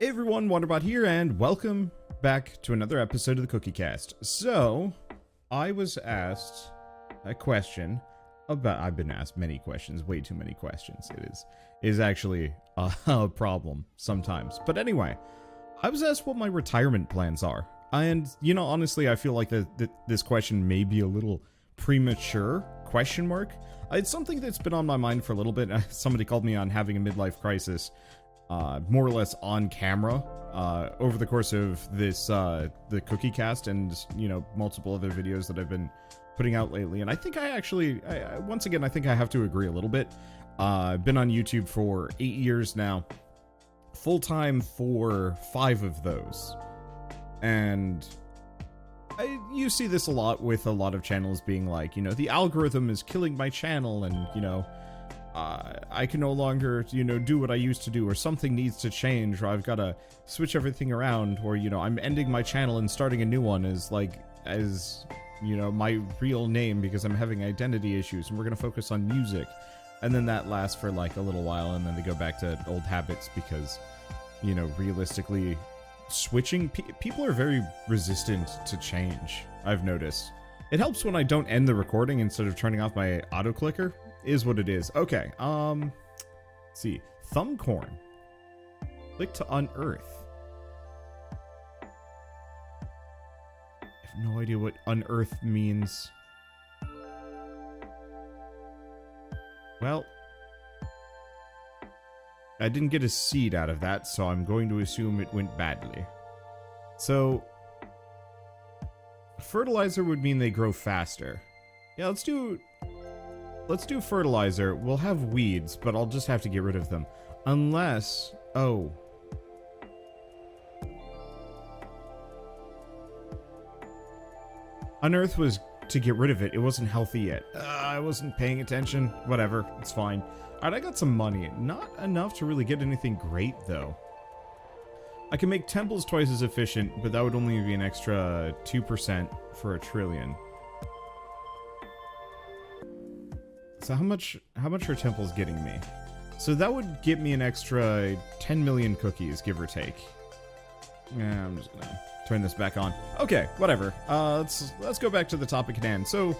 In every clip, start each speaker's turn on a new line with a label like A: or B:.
A: Hey everyone, Wanderbot here, and welcome back to another episode of the Cookie Cast. So, I was asked a question about... I've been asked many questions, way too many questions. It is actually a problem sometimes. But anyway, I was asked what my retirement plans are. And, you know, honestly, I feel like this question may be a little premature, question mark. It's something that's been on my mind for a little bit. Somebody called me on having a midlife crisis. More or less on camera, over the course of this, the Cookie Cast and, you know, multiple other videos that I've been putting out lately. And I think I actually, once again, I think I have to agree a little bit. I've been on YouTube for 8 years now, full-time for 5 of those. And you see this a lot with a lot of channels being like, you know, the algorithm is killing my channel and, you know, I can no longer, you know, do what I used to do, or something needs to change, or I've got to switch everything around, or, you know, I'm ending my channel and starting a new one as, you know, my real name because I'm having identity issues, and we're going to focus on music. And then that lasts for, like, a little while, and then they go back to old habits because, you know, realistically, switching, people are very resistant to change, I've noticed. It helps when I don't end the recording instead of turning off my auto-clicker. Is what it is. Okay, let's see. Thumbcorn. Click to unearth. I have no idea what unearth means. Well, I didn't get a seed out of that, so I'm going to assume it went badly. So, fertilizer would mean they grow faster. Yeah, let's do fertilizer. We'll have weeds, but I'll just have to get rid of them. Unless... oh. Unearth was to get rid of it. It wasn't healthy yet. I wasn't paying attention. Whatever. It's fine. Alright, I got some money. Not enough to really get anything great, though. I can make temples twice as efficient, but that would only be an extra 2% for a trillion. So how much are temples getting me? So that would get me an extra 10 million cookies, give or take. Yeah, I'm just gonna turn this back on. Okay, whatever. Let's go back to the topic at hand. So,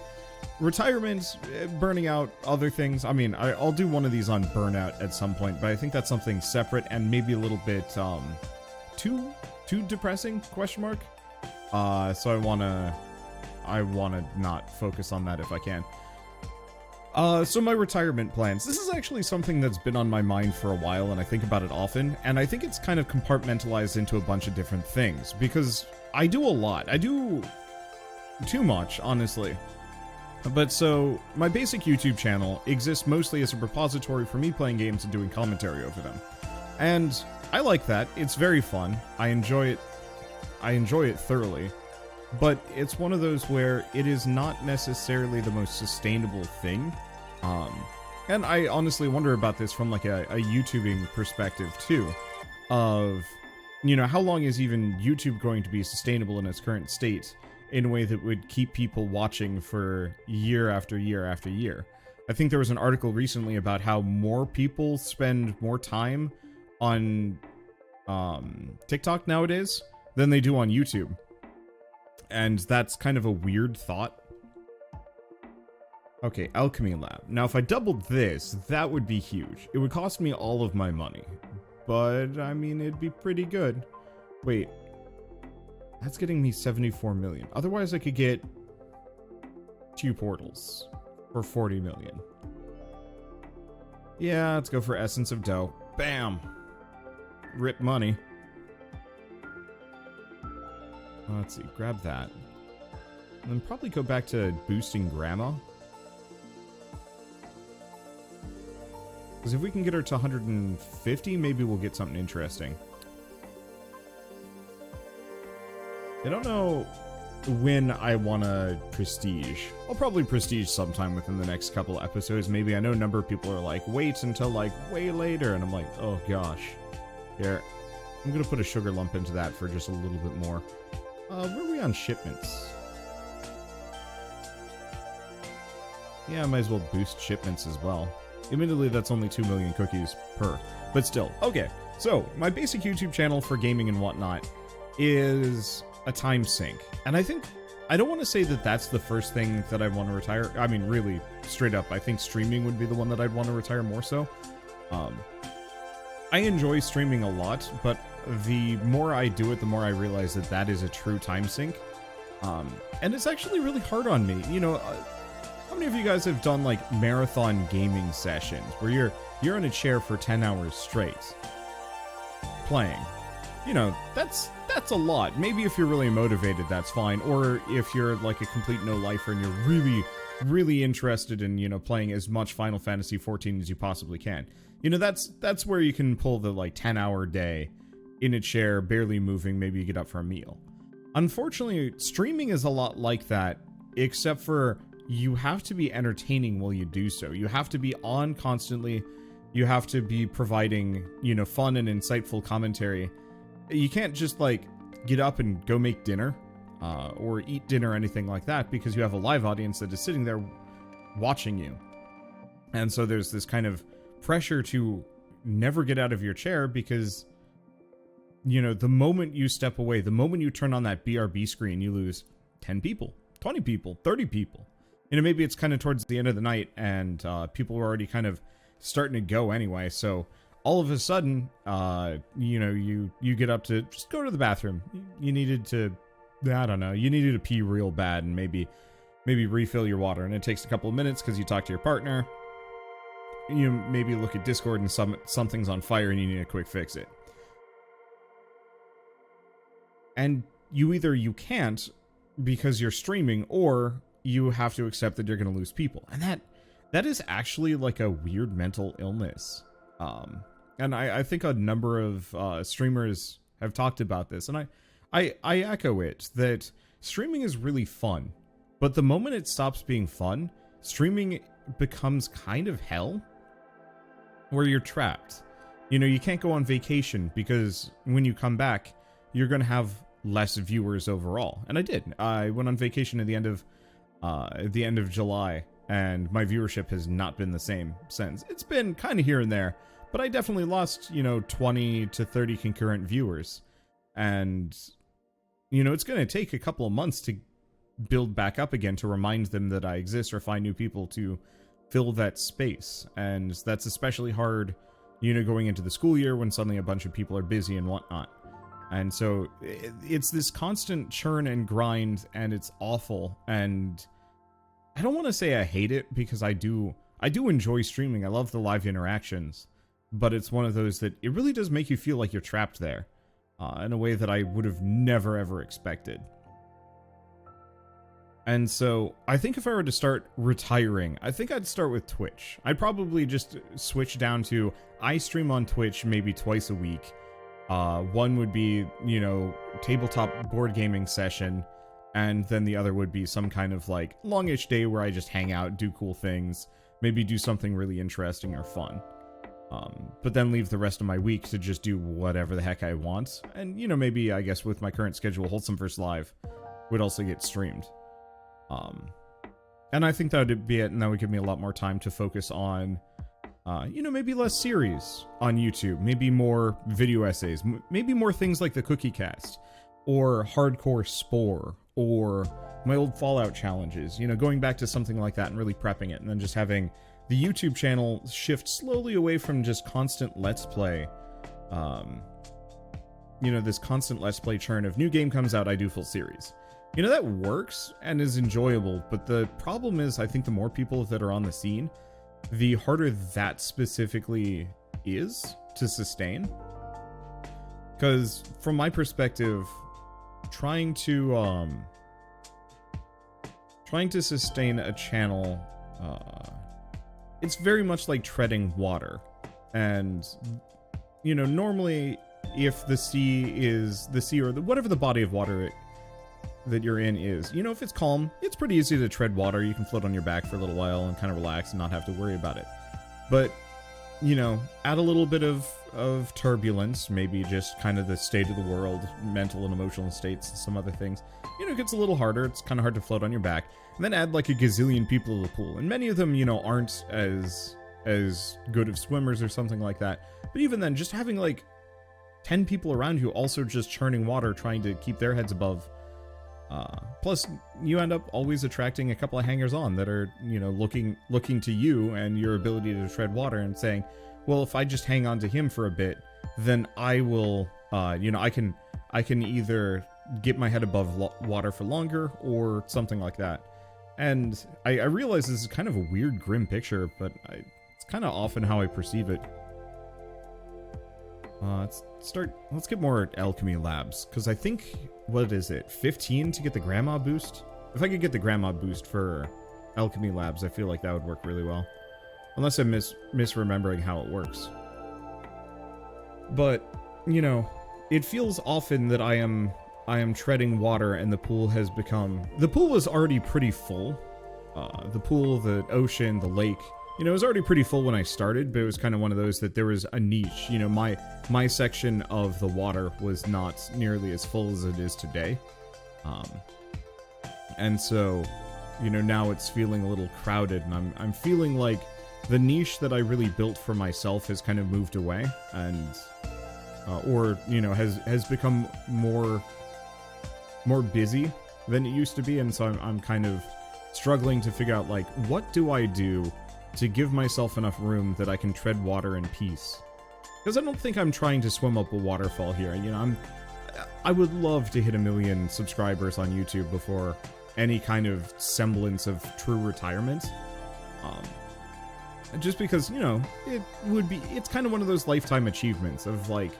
A: retirement, burning out, other things. I mean, I'll do one of these on burnout at some point, but I think that's something separate and maybe a little bit too depressing? Question mark. So I wanna not focus on that if I can. So my retirement plans. This is actually something that's been on my mind for a while, and I think about it often, and I think it's kind of compartmentalized into a bunch of different things, because I do a lot. I do too much, honestly. But so, my basic YouTube channel exists mostly as a repository for me playing games and doing commentary over them. And I like that. It's very fun. I enjoy it. I enjoy it thoroughly. But it's one of those where it is not necessarily the most sustainable thing. And I honestly wonder about this from like a YouTubing perspective too. Of, you know, how long is even YouTube going to be sustainable in its current state in a way that would keep people watching for year after year after year? I think there was an article recently about how more people spend more time on TikTok nowadays than they do on YouTube. And that's kind of a weird thought. Okay, Alchemy Lab. Now, if I doubled this, that would be huge. It would cost me all of my money. But, I mean, it'd be pretty good. Wait. That's getting me 74 million. Otherwise, I could get 2 portals for 40 million. Yeah, let's go for Essence of Dough. Bam! Rip money. Let's see, grab that. And then probably go back to boosting Grandma. Because if we can get her to 150, maybe we'll get something interesting. I don't know when I want to prestige. I'll probably prestige sometime within the next couple episodes. Maybe. I know a number of people are like, wait until like way later. And I'm like, oh gosh. Here. I'm going to put a sugar lump into that for just a little bit more. Where are we on shipments? Yeah, I might as well boost shipments as well. Admittedly, that's only 2 million cookies per. But still, okay. So, my basic YouTube channel for gaming and whatnot is a time sink. And I don't want to say that that's the first thing that I want to retire. I mean, really, straight up, I think streaming would be the one that I'd want to retire more so. I enjoy streaming a lot, but the more I do it, the more I realize that that is a true time sink. And it's actually really hard on me. You know, how many of you guys have done, like, marathon gaming sessions where you're in a chair for 10 hours straight playing? You know, that's a lot. Maybe if you're really motivated, that's fine. Or if you're like a complete no-lifer and you're really, really interested in, you know, playing as much Final Fantasy XIV as you possibly can. You know, that's where you can pull the, like, 10-hour day in a chair, barely moving, maybe you get up for a meal. Unfortunately, streaming is a lot like that, except for you have to be entertaining while you do so. You have to be on constantly. You have to be providing, you know, fun and insightful commentary. You can't just, like, get up and go make dinner, or eat dinner or anything like that, because you have a live audience that is sitting there watching you. And so there's this kind of pressure to never get out of your chair, because, you know, the moment you step away, the moment you turn on that BRB screen, you lose 10 people, 20 people, 30 people. You know, maybe it's kind of towards the end of the night, and people are already kind of starting to go anyway, so all of a sudden, you know, you get up to just go to the bathroom. You needed to, I don't know, you needed to pee real bad and maybe refill your water. And it takes a couple of minutes because you talk to your partner. You maybe look at Discord and something's on fire and you need to quick fix it. And you can't because you're streaming, or you have to accept that you're going to lose people. And that is actually like a weird mental illness. And I think a number of streamers have talked about this, and I echo it, that streaming is really fun, but the moment it stops being fun, streaming becomes kind of hell, where you're trapped. You know, you can't go on vacation, because when you come back, you're going to have less viewers overall. And I did. I went on vacation at the end of July, and my viewership has not been the same since. It's been kind of here and there, but I definitely lost, you know, 20 to 30 concurrent viewers. And, you know, it's going to take a couple of months to build back up again, to remind them that I exist, or find new people to fill that space. And that's especially hard, you know, going into the school year when suddenly a bunch of people are busy and whatnot. And so it's this constant churn and grind, and it's awful. And I don't want to say I hate it, because I do enjoy streaming. I love the live interactions, but it's one of those that it really does make you feel like you're trapped there, in a way that I would have never ever expected. And so I think if I were to start retiring, I think I'd start with Twitch. I'd probably just switch down to, I stream on Twitch maybe twice a week. One would be, you know, tabletop board gaming session, and then the other would be some kind of, like, longish day where I just hang out, do cool things, maybe do something really interesting or fun. But then leave the rest of my week to just do whatever the heck I want. And, you know, maybe, I guess, with my current schedule, Wholesome Verse Live would also get streamed. And I think that would be it, and that would give me a lot more time to focus on, you know, maybe less series on YouTube, maybe more video essays, maybe more things like the Cookie Cast, or Hardcore Spore, or my old Fallout challenges, you know, going back to something like that and really prepping it, and then just having the YouTube channel shift slowly away from just constant Let's Play, you know, this constant Let's Play churn of new game comes out, I do full series. You know, that works and is enjoyable, but the problem is, I think the more people that are on the scene, the harder that specifically is to sustain. Because from my perspective, trying to sustain a channel, it's very much like treading water. And, you know, normally if the sea or whatever the body of water that you're in is, you know, if it's calm, it's pretty easy to tread water. You can float on your back for a little while and kind of relax and not have to worry about it. But, you know, add a little bit of turbulence, maybe just kind of the state of the world, mental and emotional states, and some other things, you know, it gets a little harder. It's kind of hard to float on your back. And then add like a gazillion people to the pool. And many of them, you know, aren't as good of swimmers or something like that. But even then, just having like 10 people around you also just churning water, trying to keep their heads above. Plus, you end up always attracting a couple of hangers-on that are, you know, looking to you and your ability to tread water and saying, well, if I just hang on to him for a bit, then I will, you know, I can either get my head above water for longer or something like that. And I realize this is kind of a weird, grim picture, but it's kind of often how I perceive it. Let's get more alchemy labs, because I think, what is it, 15 to get the grandma boost? If I could get the grandma boost for alchemy labs, I feel like that would work really well. Unless I'm misremembering how it works. But, you know, it feels often that I am treading water and the pool was already pretty full. The pool, the ocean, the lake, you know, it was already pretty full when I started, but it was kind of one of those that there was a niche. You know, my section of the water was not nearly as full as it is today. And so, you know, now it's feeling a little crowded, and I'm feeling like the niche that I really built for myself has kind of moved away, and or, you know, has become more busy than it used to be, and so I'm kind of struggling to figure out, like, what do I do to give myself enough room that I can tread water in peace? Because I don't think I'm trying to swim up a waterfall here. You know, I would love to hit 1 million subscribers on YouTube before any kind of semblance of true retirement. Just because, you know, it's kind of one of those lifetime achievements of, like,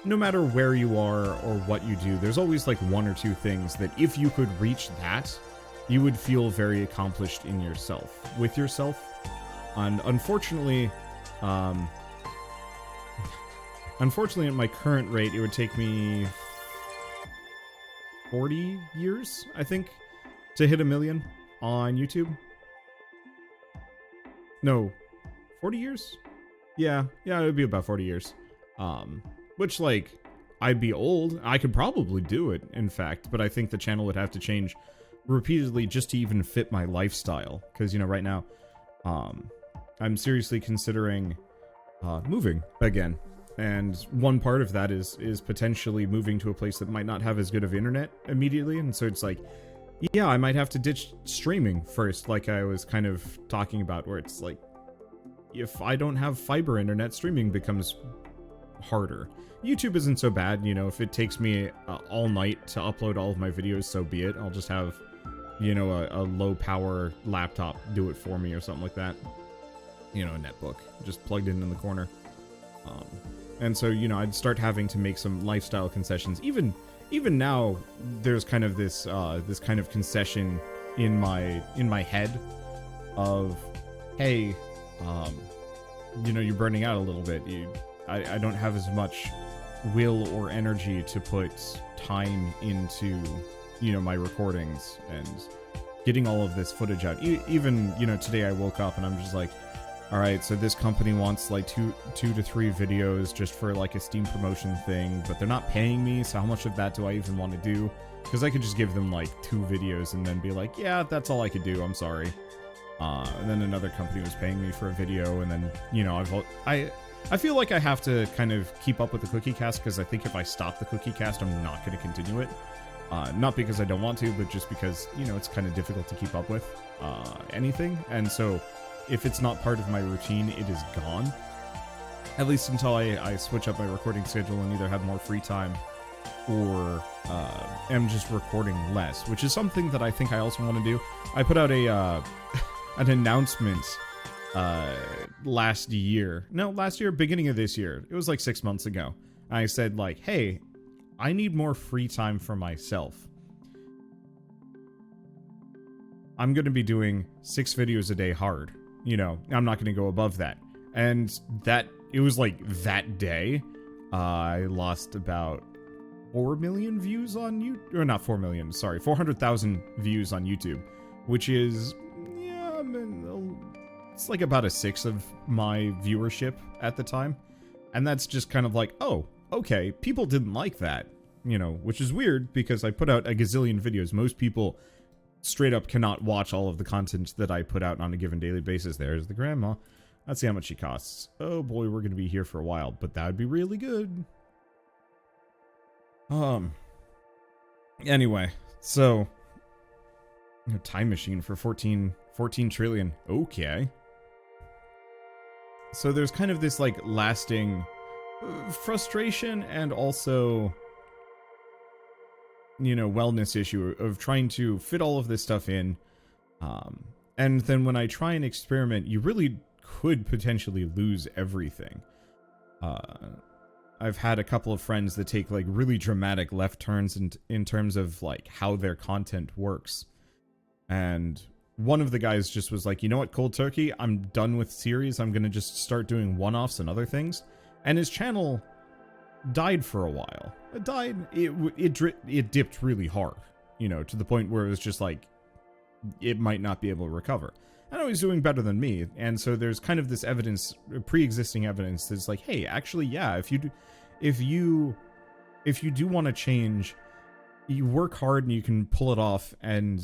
A: no matter where you are or what you do, there's always like 1 or 2 things that if you could reach that, you would feel very accomplished with yourself. And unfortunately, at my current rate, it would take me 40 years, I think, to hit 1 million on YouTube. No, 40 years? Yeah, it would be about 40 years. Which, like, I'd be old. I could probably do it, in fact, but I think the channel would have to change repeatedly just to even fit my lifestyle. Because, you know, right now, I'm seriously considering moving again. And one part of that is potentially moving to a place that might not have as good of internet immediately. And so it's like, yeah, I might have to ditch streaming first, like I was kind of talking about, where it's like, if I don't have fiber internet, streaming becomes harder. YouTube isn't so bad, you know, if it takes me all night to upload all of my videos, so be it. I'll just have, you know, a low power laptop do it for me or something like that. You know, a netbook just plugged in the corner. And so, you know, I'd start having to make some lifestyle concessions. Even now, there's kind of this kind of concession in my head of, hey, you know, you're burning out a little bit. I don't have as much will or energy to put time into, you know, my recordings and getting all of this footage out. Even, you know, today I woke up and I'm just like, all right, so this company wants like two to three videos just for like a Steam promotion thing, but they're not paying me, so how much of that do I even want to do? Because I could just give them like 2 videos and then be like, yeah, that's all I could do, I'm sorry. And then another company was paying me for a video, and then, you know, I feel like I have to kind of keep up with the Cookie Cast, because I think if I stop the Cookie Cast, I'm not going to continue it. Not because I don't want to, but just because, you know, it's kind of difficult to keep up with anything. And so if it's not part of my routine, it is gone. At least until I switch up my recording schedule and either have more free time or am just recording less, which is something that I think I also want to do. I put out a an announcement last year, beginning of this year. It was like 6 months ago. I said, like, hey, I need more free time for myself. I'm going to be doing 6 videos a day hard. You know, I'm not going to go above that. And it was like that day, I lost about 4 million views on YouTube. Or not 4 million, sorry, 400,000 views on YouTube. Which is, yeah, I mean, it's like about 1/6 of my viewership at the time. And that's just kind of like, oh, okay, people didn't like that. You know, which is weird because I put out a gazillion videos. Most people straight up cannot watch all of the content that I put out on a given daily basis. There's the grandma. Let's see how much she costs. Oh boy, we're going to be here for a while, but that would be really good. Um, anyway, so, a time machine for 14 trillion. Okay. So there's kind of this, like, lasting frustration and also, you know, wellness issue of trying to fit all of this stuff in. And then when I try and experiment, you really could potentially lose everything. I've had a couple of friends that take, like, really dramatic left turns in terms of, like, how their content works. And one of the guys just was like, you know what, cold turkey, I'm done with series. I'm going to just start doing one-offs and other things. And his channel died for a while. It died. It dipped really hard, you know, to the point where it was just like, it might not be able to recover. I know he's doing better than me, and so there's kind of this evidence, pre-existing evidence that's like, hey, actually, yeah, if you do want to change, you work hard and you can pull it off and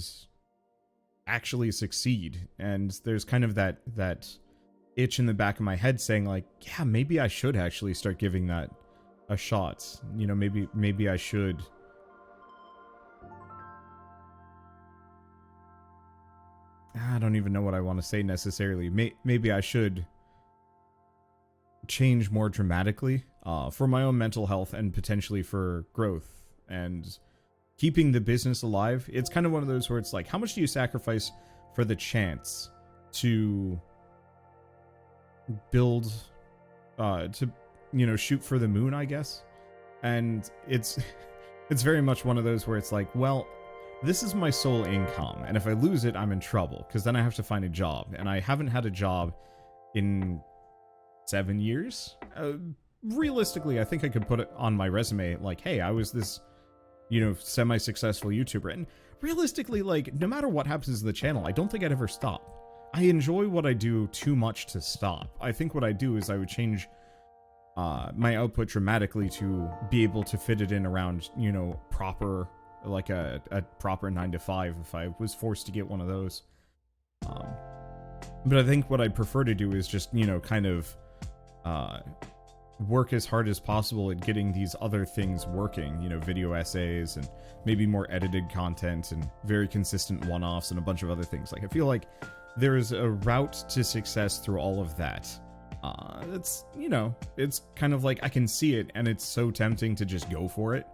A: actually succeed. And there's kind of that itch in the back of my head saying, like, yeah, maybe I should actually start giving that a shot. You know, maybe I should. I don't even know what I want to say necessarily. Maybe I should change more dramatically for my own mental health and potentially for growth and keeping the business alive. It's kind of one of those where it's like, how much do you sacrifice for the chance to build, to, you know, shoot for the moon, I guess? And it's very much one of those where it's like, well, this is my sole income, and if I lose it, I'm in trouble, because then I have to find a job, and I haven't had a job in 7 years. Realistically, I think I could put it on my resume, like, hey, I was this, you know, semi-successful YouTuber, and realistically, like, no matter what happens to the channel, I don't think I'd ever stop. I enjoy what I do too much to stop. I think what I do is I would change my output dramatically to be able to fit it in around, you know, proper, like a proper 9 to 5 if I was forced to get one of those. But I think what I'd prefer to do is just, you know, kind of work as hard as possible at getting these other things working, you know, video essays and maybe more edited content and very consistent one-offs and a bunch of other things. Like, I feel like there's a route to success through all of that. It's, you know, it's kind of like I can see it and it's so tempting to just go for it.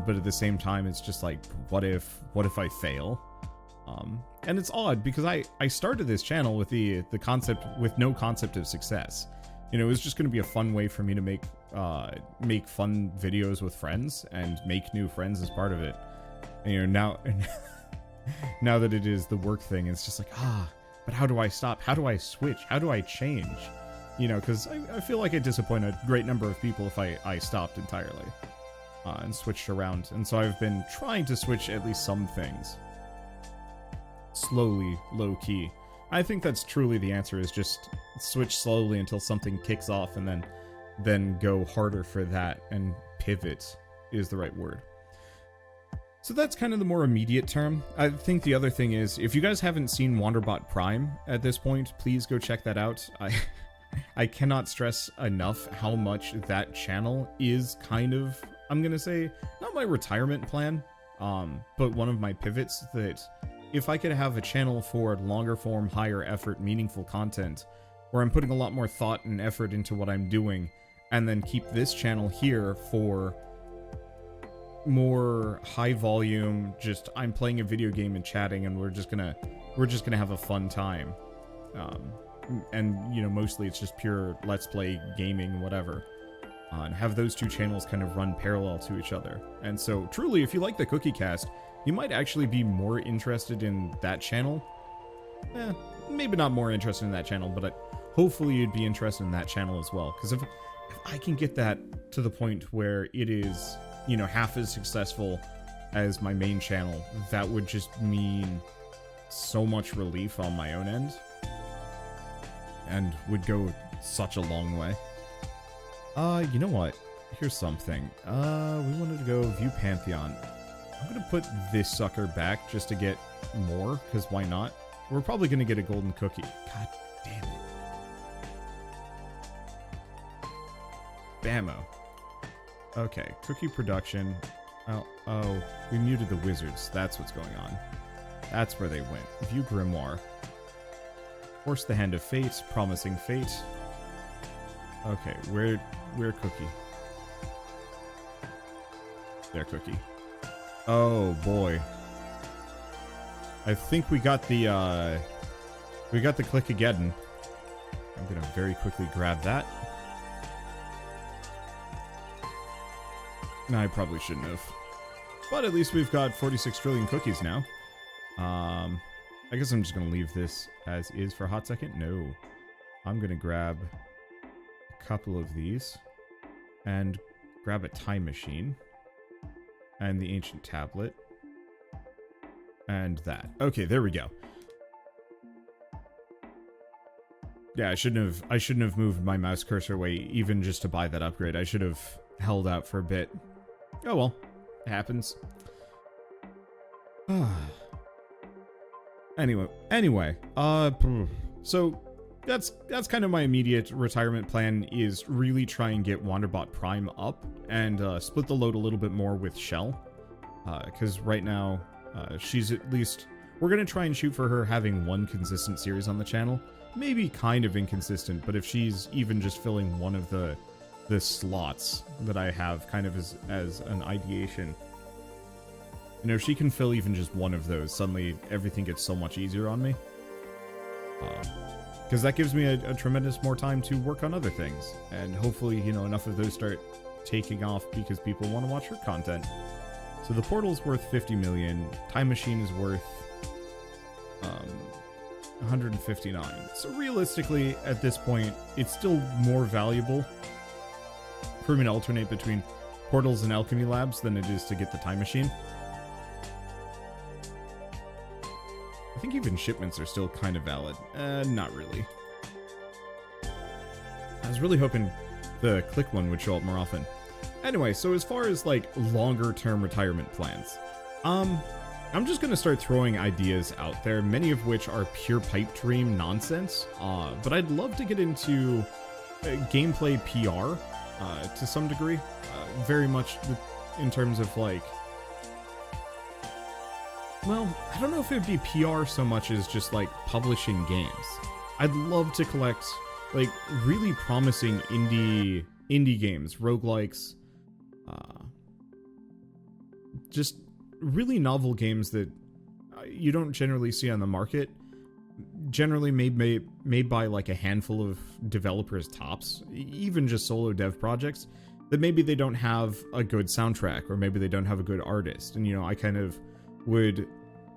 A: But at the same time, it's just like, what if I fail? And it's odd because I started this channel with the concept, with no concept of success. You know, it was just going to be a fun way for me to make fun videos with friends and make new friends as part of it. And, you know, now that it is the work thing, it's just like, but how do I stop? How do I switch? How do I change? You know, because I feel like I disappoint a great number of people if I stopped entirely. And switched around, and so I've been trying to switch at least some things. Slowly, low-key. I think that's truly the answer, is just switch slowly until something kicks off, and then go harder for that, and pivot is the right word. So that's kind of the more immediate term. I think the other thing is, if you guys haven't seen Wanderbot Prime at this point, please go check that out. I cannot stress enough how much that channel is kind of, I'm gonna say, not my retirement plan, but one of my pivots, that if I could have a channel for longer form, higher effort, meaningful content, where I'm putting a lot more thought and effort into what I'm doing, and then keep this channel here for more high volume, just I'm playing a video game and chatting, and we're just gonna have a fun time. And, you know, mostly it's just pure let's play gaming, whatever. And have those two channels kind of run parallel to each other. And so, truly, if you like the Cookie Cast, you might actually be more interested in that channel. Maybe not more interested in that channel, but hopefully you'd be interested in that channel as well. Because if I can get that to the point where it is, you know, half as successful as my main channel, that would just mean so much relief on my own end. And would go such a long way. You know what? Here's something. We wanted to go view Pantheon. I'm gonna put this sucker back just to get more, because why not? We're probably gonna get a golden cookie. God damn it. Bammo. Okay, cookie production. Oh, we muted the wizards. That's what's going on. That's where they went. View grimoire. Force the hand of fate. Promising fate. Okay, where cookie? There, cookie. Oh boy. I think we got the click again. I'm gonna very quickly grab that. No, I probably shouldn't have. But at least we've got 46 trillion cookies now. I guess I'm just gonna leave this as is for a hot second. No. I'm gonna grab a couple of these and grab a time machine and the ancient tablet and that. Okay, there we go. Yeah, I shouldn't have moved my mouse cursor away even just to buy that upgrade. I should have held out for a bit. Oh well, it happens. Anyway, so that's kind of my immediate retirement plan, is really try and get Wanderbot Prime up and split the load a little bit more with Shell, because right now she's at least, we're gonna try and shoot for her having one consistent series on the channel. Maybe kind of inconsistent, but if she's even just filling one of the slots that I have kind of as an ideation, you know, if she can fill even just one of those, suddenly everything gets so much easier on me. Because that gives me a tremendous more time to work on other things, and hopefully, you know, enough of those start taking off because people want to watch her content. So the portal's worth 50 million, time machine is worth 159. So realistically, at this point, it's still more valuable for me to alternate between portals and alchemy labs than it is to get the time machine. I think even shipments are still kind of valid. Not really. I was really hoping the click one would show up more often. Anyway, so as far as like longer term retirement plans, I'm just gonna start throwing ideas out there, many of which are pure pipe dream nonsense. But I'd love to get into gameplay PR to some degree, very much in terms of like, well, I don't know if it would be PR so much as just like publishing games. I'd love to collect like really promising indie games, roguelikes, just really novel games that you don't generally see on the market, generally made by like a handful of developers tops, even just solo dev projects that maybe they don't have a good soundtrack or maybe they don't have a good artist. And you know, I kind of would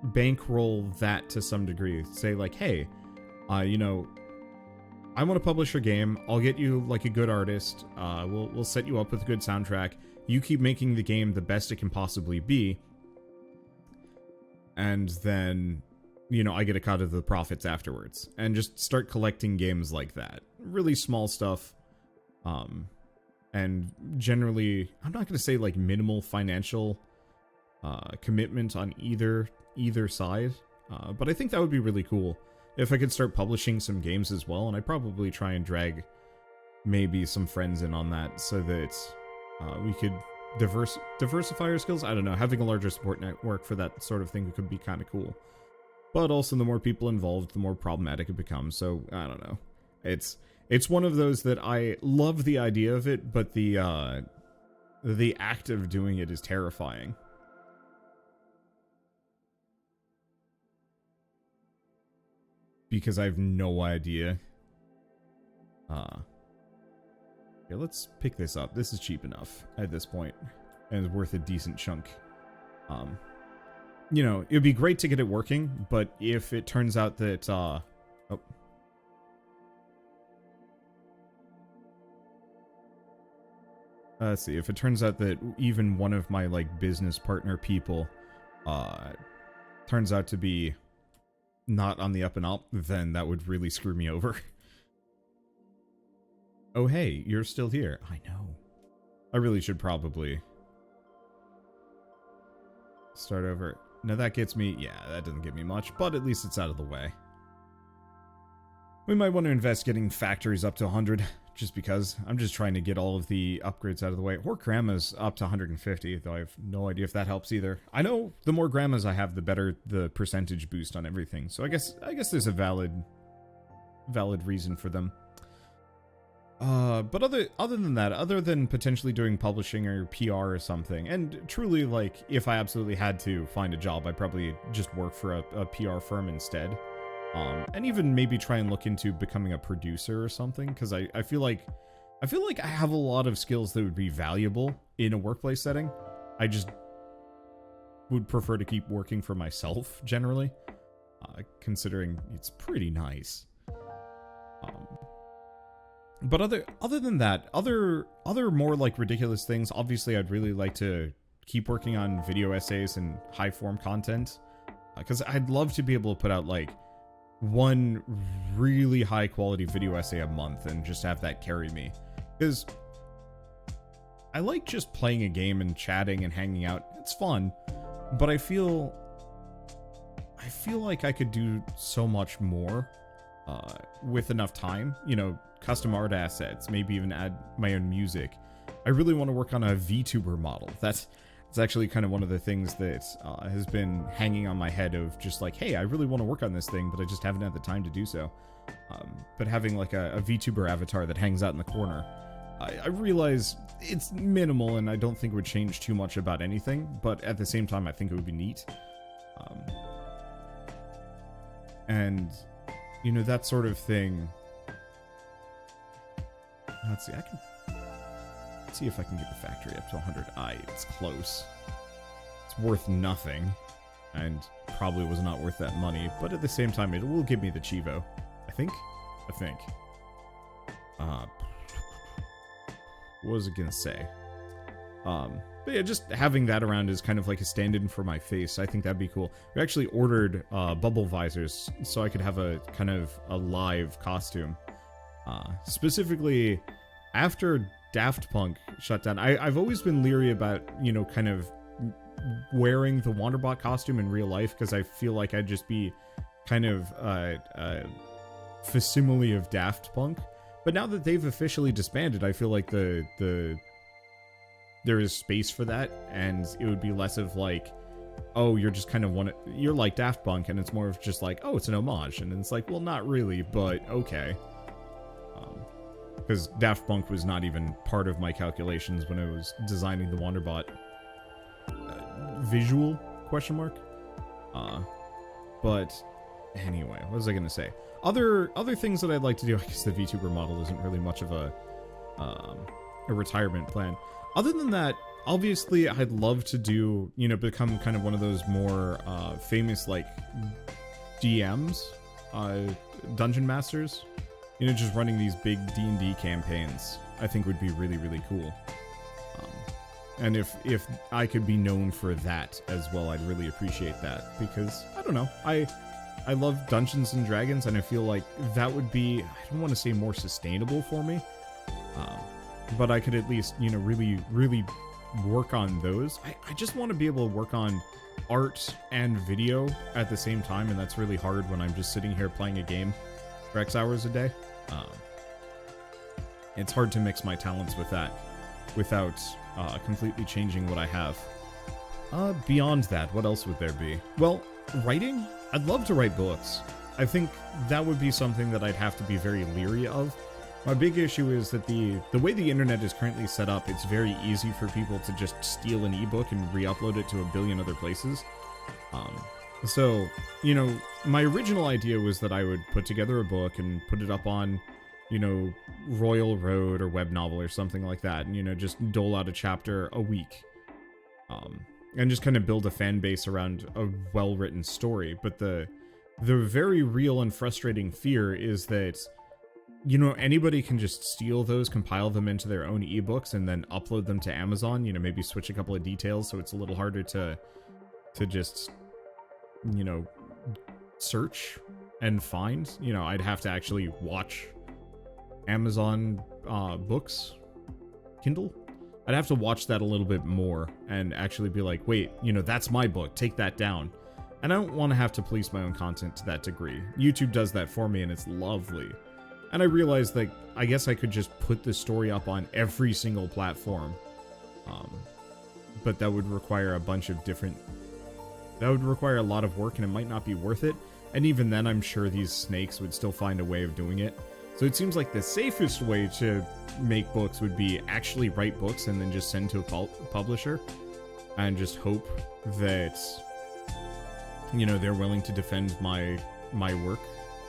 A: bankroll that to some degree, say like, hey, you know, I want to publish your game, I'll get you like a good artist, we'll set you up with a good soundtrack, you keep making the game the best it can possibly be, and then, you know, I get a cut of the profits afterwards, and just start collecting games like that. Really small stuff, and generally, I'm not going to say like minimal financial commitment on either side, but I think that would be really cool if I could start publishing some games as well, and I'd probably try and drag some friends in on that so that we could diversify our skills. I don't know, having a larger support network for that sort of thing could be kind of cool. But also, the more people involved, the more problematic it becomes, so I don't know. It's one of those that I love the idea of it, but the act of doing it is terrifying. Because I have no idea. Yeah, let's pick this up. This is cheap enough at this point, and it's worth a decent chunk. You know, it would be great to get it working, but if it turns out that, let's see, if it turns out that even one of my, like, business partner people, turns out to be not on the up and up, then that would really screw me over. Oh hey, you're still here. I know. I really should probably start over. Now that gets me, yeah, that doesn't get me much, but at least it's out of the way. We might want to invest getting factories up to 100, just because. I'm just trying to get all of the upgrades out of the way. Or grandmas up to 150, though I have no idea if that helps either. I know the more grandmas I have, the better the percentage boost on everything. So I guess there's a valid reason for them. But other than that, other than potentially doing publishing or PR or something, and truly, like, if I absolutely had to find a job, I'd probably just work for a PR firm instead. And even maybe try and look into becoming a producer or something, because I feel like I have a lot of skills that would be valuable in a workplace setting. I just would prefer to keep working for myself generally, considering it's pretty nice. But other than that, other more like ridiculous things, obviously I'd really like to keep working on video essays and high form content, because I'd love to be able to put out like one really high quality video essay a month and just have that carry me, because I like just playing a game and chatting and hanging out. It's fun, but I feel like I could do so much more with enough time. You know, custom art assets, maybe even add my own music. I really want to work on a VTuber model. That's actually kind of one of the things that has been hanging on my head, of just like, hey, I really want to work on this thing, but I just haven't had the time to do so. But having like a VTuber avatar that hangs out in the corner, I realize it's minimal and I don't think it would change too much about anything, but at the same time I think it would be neat. And you know, that sort of thing. Let's see, I can see if I can get the factory up to 100. It's close. It's worth nothing, and probably was not worth that money, but at the same time, it will give me the Chivo. I think. What was it gonna say? But yeah, just having that around is kind of like a stand-in for my face. I think that'd be cool. We actually ordered bubble visors so I could have a kind of a live costume. Specifically, after Daft Punk shut down, I've always been leery about, you know, kind of wearing the Wanderbot costume in real life, because I feel like I'd just be kind of a facsimile of Daft Punk. But now that they've officially disbanded, I feel like there is space for that, and it would be less of like, oh, you're just kind of you're like Daft Punk, and it's more of just like, oh, it's an homage, and it's like, well, not really, but okay. Because Daft Punk was not even part of my calculations when I was designing the Wanderbot visual question mark. But anyway, what was I gonna say? Other things that I'd like to do. I guess the VTuber model isn't really much of a retirement plan. Other than that, obviously, I'd love to do, you know, become kind of one of those more famous like DMs, dungeon masters. You know, just running these big D&D campaigns, I think would be really, really cool. And if I could be known for that as well, I'd really appreciate that, because, I don't know, I love Dungeons and Dragons, and I feel like that would be, I don't want to say more sustainable for me, but I could at least, you know, really, really work on those. I just want to be able to work on art and video at the same time, and that's really hard when I'm just sitting here playing a game for X hours a day. It's hard to mix my talents with that without completely changing what I have. Beyond that, what else would there be? Well, writing? I'd love to write books. I think that would be something that I'd have to be very leery of. My big issue is that the way the internet is currently set up, it's very easy for people to just steal an ebook and re-upload it to a billion other places. So, you know, my original idea was that I would put together a book and put it up on, you know, Royal Road or Web Novel or something like that, and, you know, just dole out a chapter a week. And just kind of build a fan base around a well-written story. But the very real and frustrating fear is that, you know, anybody can just steal those, compile them into their own ebooks, and then upload them to Amazon, you know, maybe switch a couple of details so it's a little harder to just, you know, search and find. You know, I'd have to actually watch Amazon books, Kindle. I'd have to watch that a little bit more and actually be like, wait, you know, that's my book, take that down. And I don't want to have to police my own content to that degree. YouTube does that for me, and it's lovely. And I realized that I guess I could just put the story up on every single platform. But that would require a bunch of different... That would require a lot of work, and it might not be worth it. And even then, I'm sure these snakes would still find a way of doing it. So it seems like the safest way to make books would be actually write books and then just send to a publisher. And just hope that, you know, they're willing to defend my work.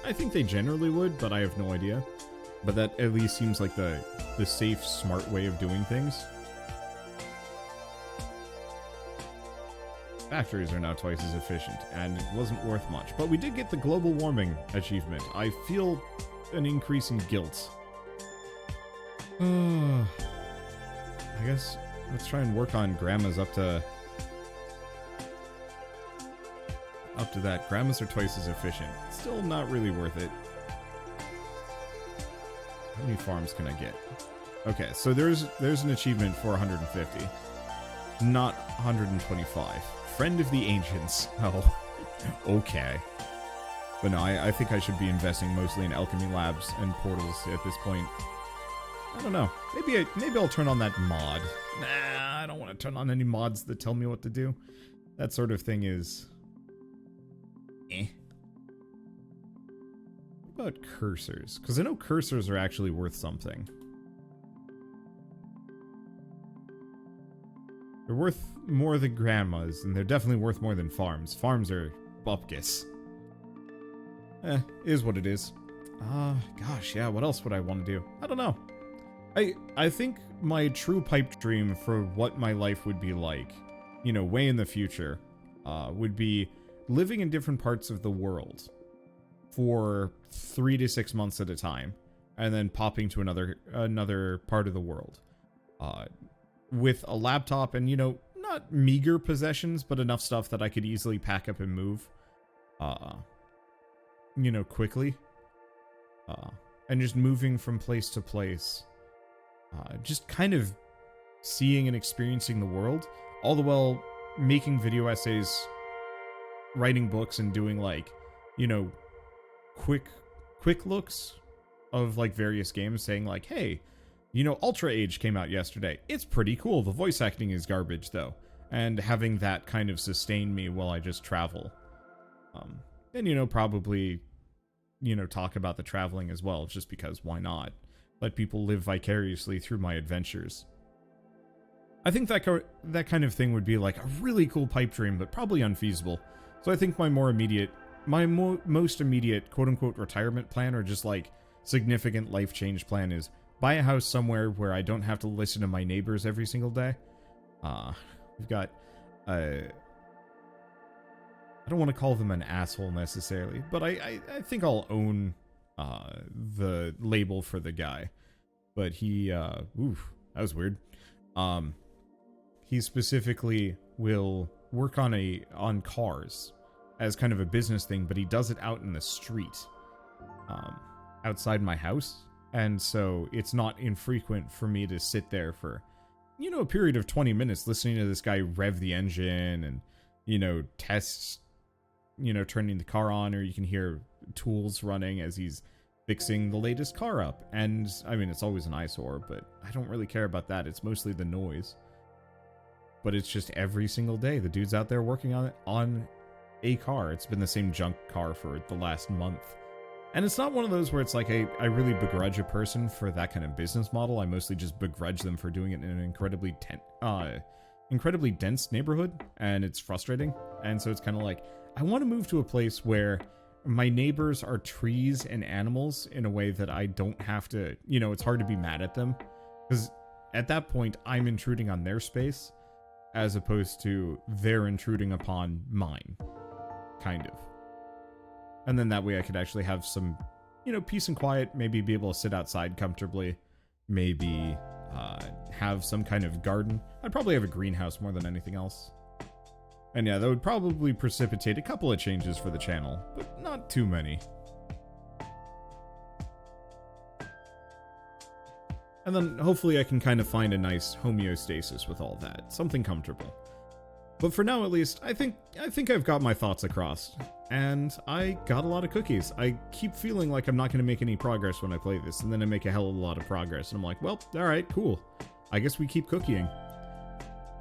A: I think they generally would, but I have no idea. But that at least seems like the safe, smart way of doing things. Factories are now twice as efficient, and it wasn't worth much. But we did get the global warming achievement. I feel an increase in guilt. I guess let's try and work on Grandma's up to that. Grandmas are twice as efficient. Still not really worth it. How many farms can I get? Okay, so there's an achievement for 150. Not 125. Friend of the Ancients. Oh, okay. But no, I think I should be investing mostly in alchemy labs and portals at this point. I don't know. Maybe I'll turn on that mod. Nah, I don't want to turn on any mods that tell me what to do. That sort of thing is... eh. What about cursors? Because I know cursors are actually worth something. They're worth more than grandmas, and they're definitely worth more than farms. Farms are bupkis. Is what it is. Gosh, yeah, what else would I want to do? I don't know. I think my true pipe dream for what my life would be like, you know, way in the future, would be living in different parts of the world for 3 to 6 months at a time, and then popping to another part of the world. With a laptop and, you know, not meager possessions, but enough stuff that I could easily pack up and move, you know, quickly. And just moving from place to place. Just kind of seeing and experiencing the world, all the while making video essays, writing books, and doing, like, you know, quick looks of, like, various games, saying, like, hey, you know, Ultra Age came out yesterday. It's pretty cool. The voice acting is garbage, though. And having that kind of sustain me while I just travel. And, you know, probably, you know, talk about the traveling as well, just because why not? Let people live vicariously through my adventures. I think that kind of thing would be like a really cool pipe dream, but probably unfeasible. So I think my most immediate quote-unquote retirement plan, or just like significant life change plan, is buy a house somewhere where I don't have to listen to my neighbors every single day. We've got, I don't want to call them an asshole necessarily, but I think I'll own the label for the guy. But he, oof, that was weird. He specifically will work on cars as kind of a business thing, but he does it out in the street, outside my house. And so it's not infrequent for me to sit there for, you know, a period of 20 minutes listening to this guy rev the engine and, you know, test, you know, turning the car on, or you can hear tools running as he's fixing the latest car up. And, I mean, it's always an eyesore, but I don't really care about that. It's mostly the noise. But it's just every single day, the dude's out there working on a car. It's been the same junk car for the last month. And it's not one of those where it's like I really begrudge a person for that kind of business model. I mostly just begrudge them for doing it in an incredibly dense neighborhood, and it's frustrating. And so it's kind of like, I want to move to a place where my neighbors are trees and animals in a way that I don't have to, you know, it's hard to be mad at them. Because at that point, I'm intruding on their space, as opposed to they're intruding upon mine. Kind of. And then that way I could actually have some, you know, peace and quiet, maybe be able to sit outside comfortably, maybe have some kind of garden. I'd probably have a greenhouse more than anything else. And yeah, that would probably precipitate a couple of changes for the channel, but not too many. And then hopefully I can kind of find a nice homeostasis with all that. Something comfortable. But for now, at least, I think I've got my thoughts across. And I got a lot of cookies. I keep feeling like I'm not going to make any progress when I play this, and then I make a hell of a lot of progress. And I'm like, well, alright, cool. I guess we keep cookieing.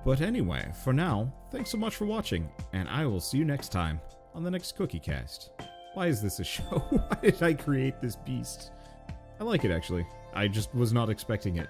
A: But anyway, for now, thanks so much for watching, and I will see you next time on the next Cookie Cast. Why is this a show? Why did I create this beast? I like it, actually. I just was not expecting it.